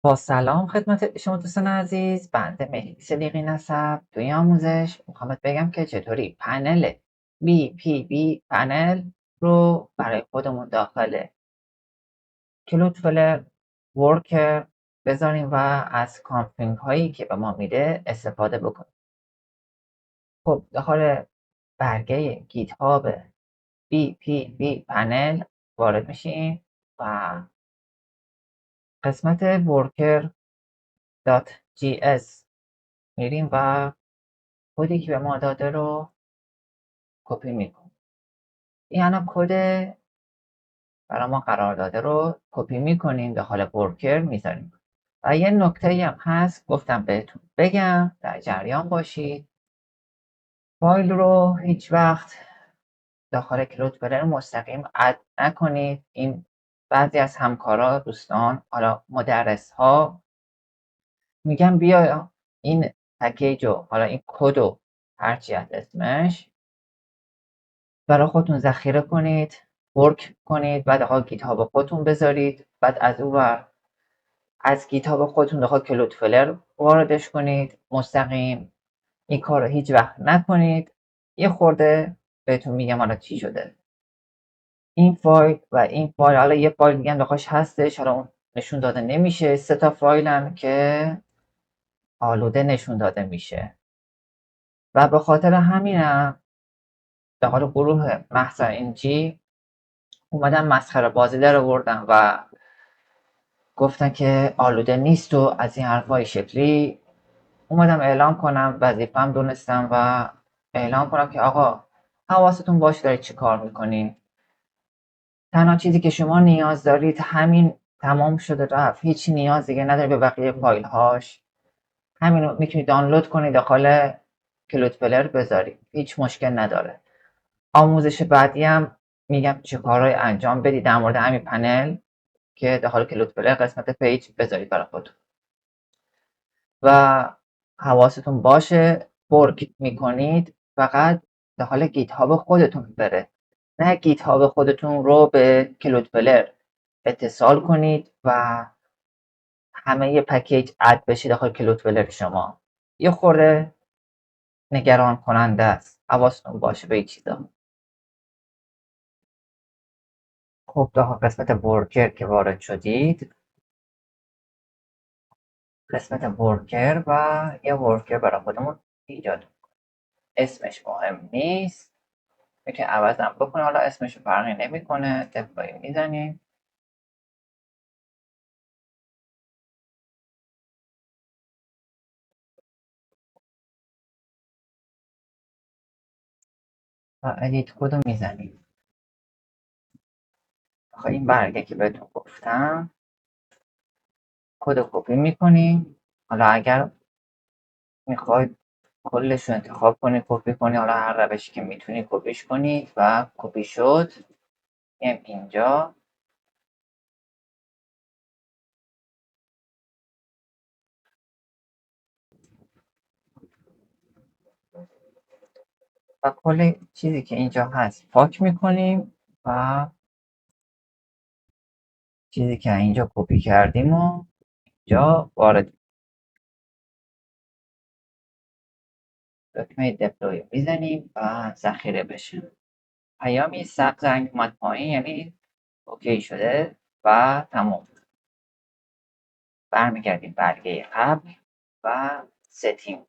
با سلام خدمت شما دوستان عزیز، بنده مهدی صدیقی هستم. توی این آموزش میخوام بگم که چطوری پنل BPB پنل رو برای خودمون داخل کلودفلر ورکر بذاریم و از کانفیگ هایی که به ما میده استفاده بکنیم. خب داخل برگه گیت هاب BPB پنل وارد میشیم و قسمت worker.js میریم و کدی که به ما داده رو کپی میکنیم. این الان کد برای ما قرار داده رو کپی میکنیم داخل ورکر میذاریم. و یه نکته هم هست گفتم بهتون بگم، در جریان باشید. فایل رو هیچ وقت داخل کلودفلر مستقیم اد نکنید. این بعضی از همکارا دوستان حالا مدرس ها میگن بیا این پکیج رو حالا این کد رو هرچی از اسمش برای خودتون ذخیره کنید، ورک کنید، بعد داخل گیتهاب خودتون بذارید، بعد از اون ور از گیتهاب خودتون داخل کلودفلر واردش کنید مستقیم. این کار رو هیچ وقت نکنید. یه خورده بهتون میگم حالا چی شده. این فایل و این فایل، حالا یه فایل دیگه داخلش هستش، حالا اون نشون داده نمیشه. 3 تا فایلن که آلوده نشون داده میشه و به خاطر همینم داخل گروه محضر انجی اومدن مسخره بازی در آوردن و گفتن که آلوده نیست و از این حرفای شکلی. اومدم اعلام کنم، وظیفه‌ام دونستم و اعلام کنم که آقا حواستون باشه دارید چی کار میکنین. تنها چیزی که شما نیاز دارید همین، تمام شده رفت، هیچ نیاز دیگه نداره به بقیه فایل هاش. همین رو میتونید دانلود کنید داخل کلودفلر بذارید، هیچ مشکل نداره. آموزش بعدی هم میگم چه کارهای انجام بدید در مورد همین پنل که داخل کلودفلر قسمت پیج بذارید برای خودتون و حواستون باشه ورک میکنید فقط داخل گیت هاب خودتون بره، نه گیت هاب خودتون رو به کلودفلر اتصال کنید و همه ی پکیج اد بشه داخل کلودفلر شما. یه خورده نگران کننده است، حواستون باشه به این چیزا. خب داخل قسمت ورکر که وارد شدید، قسمت ورکر و یه ورکر برای خودمون ایجاد، اسمش مهم نیست، میتونی عوضم بکنه، حالا اسمش فرقی نمیکنه. دپلوی میزنیم و ادیت کد رو میزنیم. خب این برگه که بهتون گفتم کد رو کپی میکنیم. حالا اگر میخواید کلش رو انتخاب کنید کپی کنید، حالا هر روشی که میتونید کپیش کنید و کپی شد. میایم اینجا و کل چیزی که اینجا هست پاک میکنیم و چیزی که اینجا کپی کردیم و اینجا وارد دکمه دپلوی میزنیم و ذخیره بشه. پیامی سبز رنگ اومد پایین یعنی اوکی شده و تمام. برمیگردیم برگه قبل و ستینگ،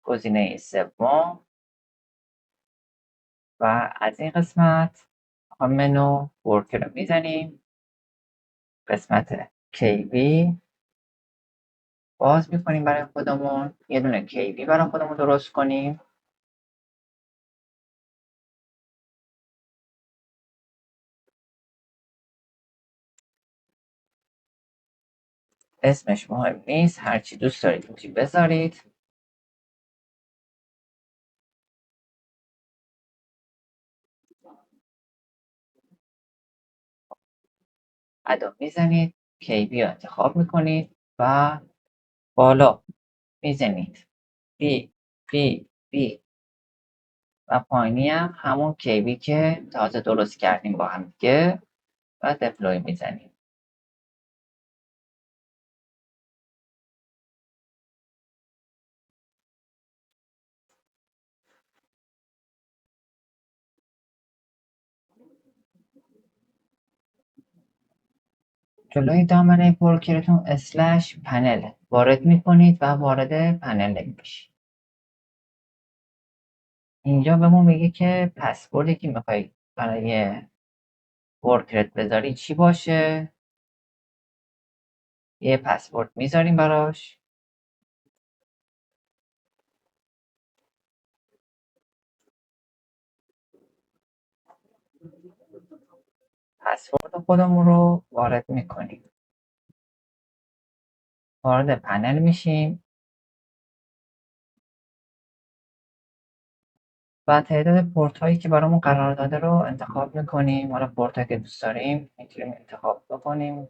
گزینه سوم و از این قسمت منو ورکر رو میزنیم. قسمت KB باز میکنیم برای خودمون، یه دونه KB برای خودمون درست کنیم. اسمش مهم نیست، هرچی دوست دارید میتونید بذارید. ادا میزنید، KB رو انتخاب میکنید و بالا میزنید بی بی بی و پایینی هم همون KB که تازه درست کردیم با هم دیگه و دپلوی میزنیم. جلوی دامنه ورکرتون اسلش پنل وارد میکنید و وارد پنل میشید. اینجا بهمون میگه که پسوردی که میخوای برای ورکرت بذاری چی باشه. یه پسورد میذاریم براش. پسورد خودمون رو وارد میکنیم. وارد پنل میشیم و تعداد پورت هایی که برامون قرار داده رو انتخاب میکنیم. حالا پورت هایی که دوست داریم میتونیم انتخاب بکنیم.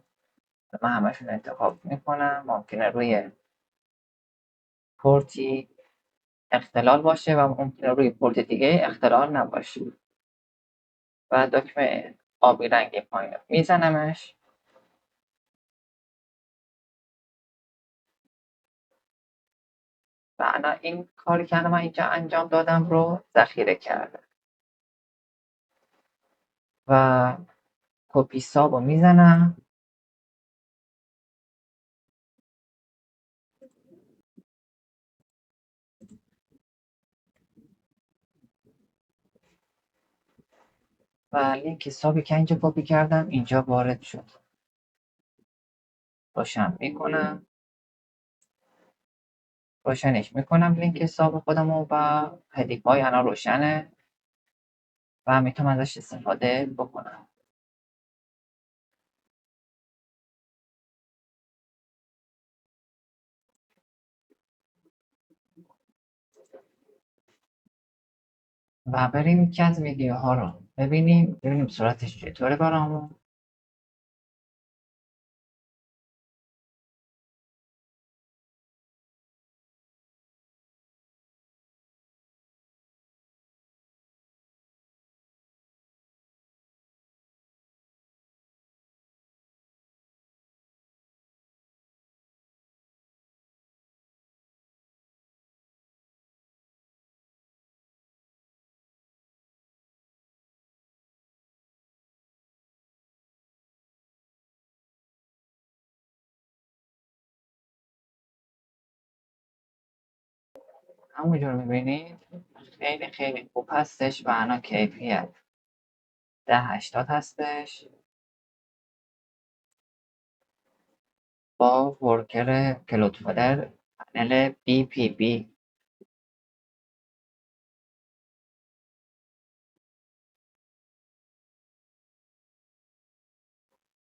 من همشون انتخاب میکنم. ممکنه روی پورتی اختلال باشه و ممکنه روی پورت دیگه اختلال نباشه. و دکمه آبی رنگ پایین میزنمش و الان این کاری که من اینجا انجام دادم رو ذخیره کردم و کپی ساب رو میزنم و لینک سابی که اینجا کپی کردم اینجا وارد شد. روشنش میکنم لینک حساب خودم و هدیه های الان روشنه و میتونم ازش استفاده بکنم. و بریم یکی از ویدیوها رو ببینیم صورتش چطوره برامون. همونجور میبینید خیلی خیلی خوب هستش و الان کیفیت 1080 هستش با ورکر کلودفلر پنل BPB.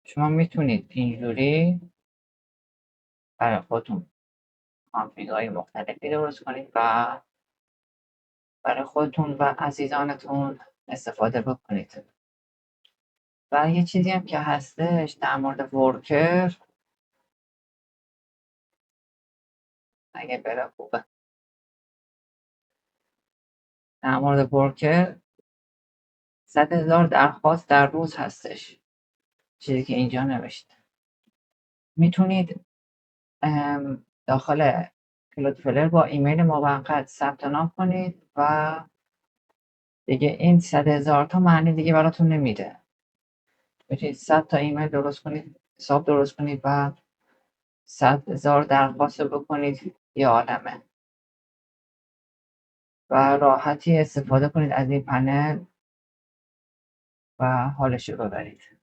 شما میتونید اینجوری برای خودتون کانفیگ‌های مختلفی درست کنید و برای خودتون و عزیزانتون استفاده بکنید. و یه چیزی هم که هستش در مورد ورکر، اگه بره خوبه، در مورد ورکر 100,000 درخواست در روز هستش، چیزی که اینجا نوشته. میتونید داخل کلودفلر با ایمیل موقت ثبت نام کنید و دیگه این 100,000 تا معنی دیگه براتون نمیده. میتونید 100 تا ایمیل درست کنید، حساب درست کنید و 100,000 درخواست بکنید. یه عالمه و راحتی استفاده کنید از این پنل و حالش رو ببرید.